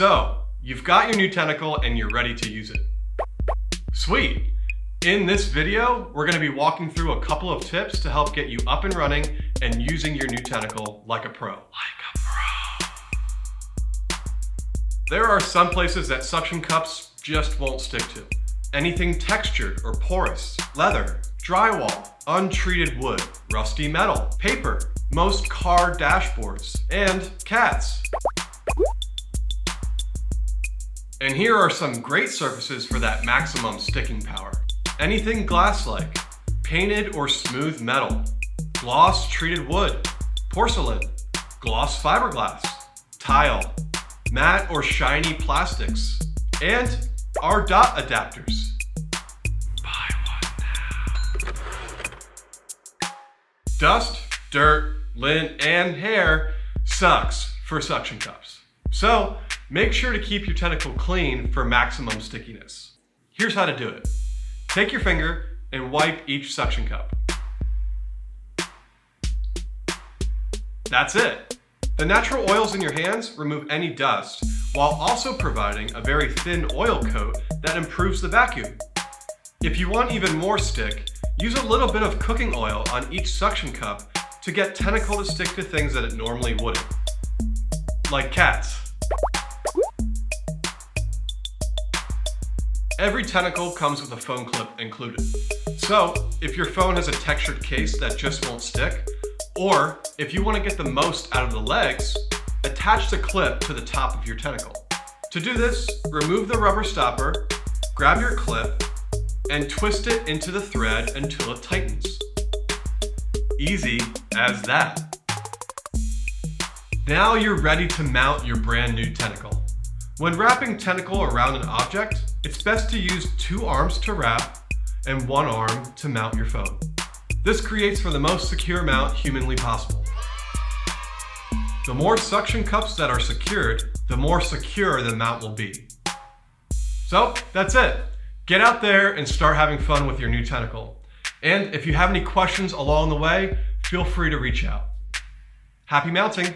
So, you've got your new tentacle and you're ready to use it. Sweet! In this video, we're going to be walking through a couple of tips to help get you up and running and using your new tentacle like a pro. There are some places that suction cups just won't stick to. Anything textured or porous, leather, drywall, untreated wood, rusty metal, paper, most car dashboards, and cats. And here are some great surfaces for that maximum sticking power. Anything glass-like, painted or smooth metal, gloss treated wood, porcelain, gloss fiberglass, tile, matte or shiny plastics, and our dot adapters. Buy one now. Dust, dirt, lint, and hair sucks for suction cups. So make sure to keep your tentacle clean for maximum stickiness. Here's how to do it. Take your finger and wipe each suction cup. That's it. The natural oils in your hands remove any dust while also providing a very thin oil coat that improves the vacuum. If you want even more stick, use a little bit of cooking oil on each suction cup to get tentacle to stick to things that it normally wouldn't. Like cats. Every tentacle comes with a phone clip included. So, if your phone has a textured case that just won't stick, or if you want to get the most out of the legs, attach the clip to the top of your tentacle. To do this, remove the rubber stopper, grab your clip, and twist it into the thread until it tightens. Easy as that. Now you're ready to mount your brand new tentacle. When wrapping tentacle around an object, it's best to use 2 arms to wrap and 1 arm to mount your phone. This creates for the most secure mount humanly possible. The more suction cups that are secured, the more secure the mount will be. So that's it. Get out there and start having fun with your new tentacle. And if you have any questions along the way, feel free to reach out. Happy mounting!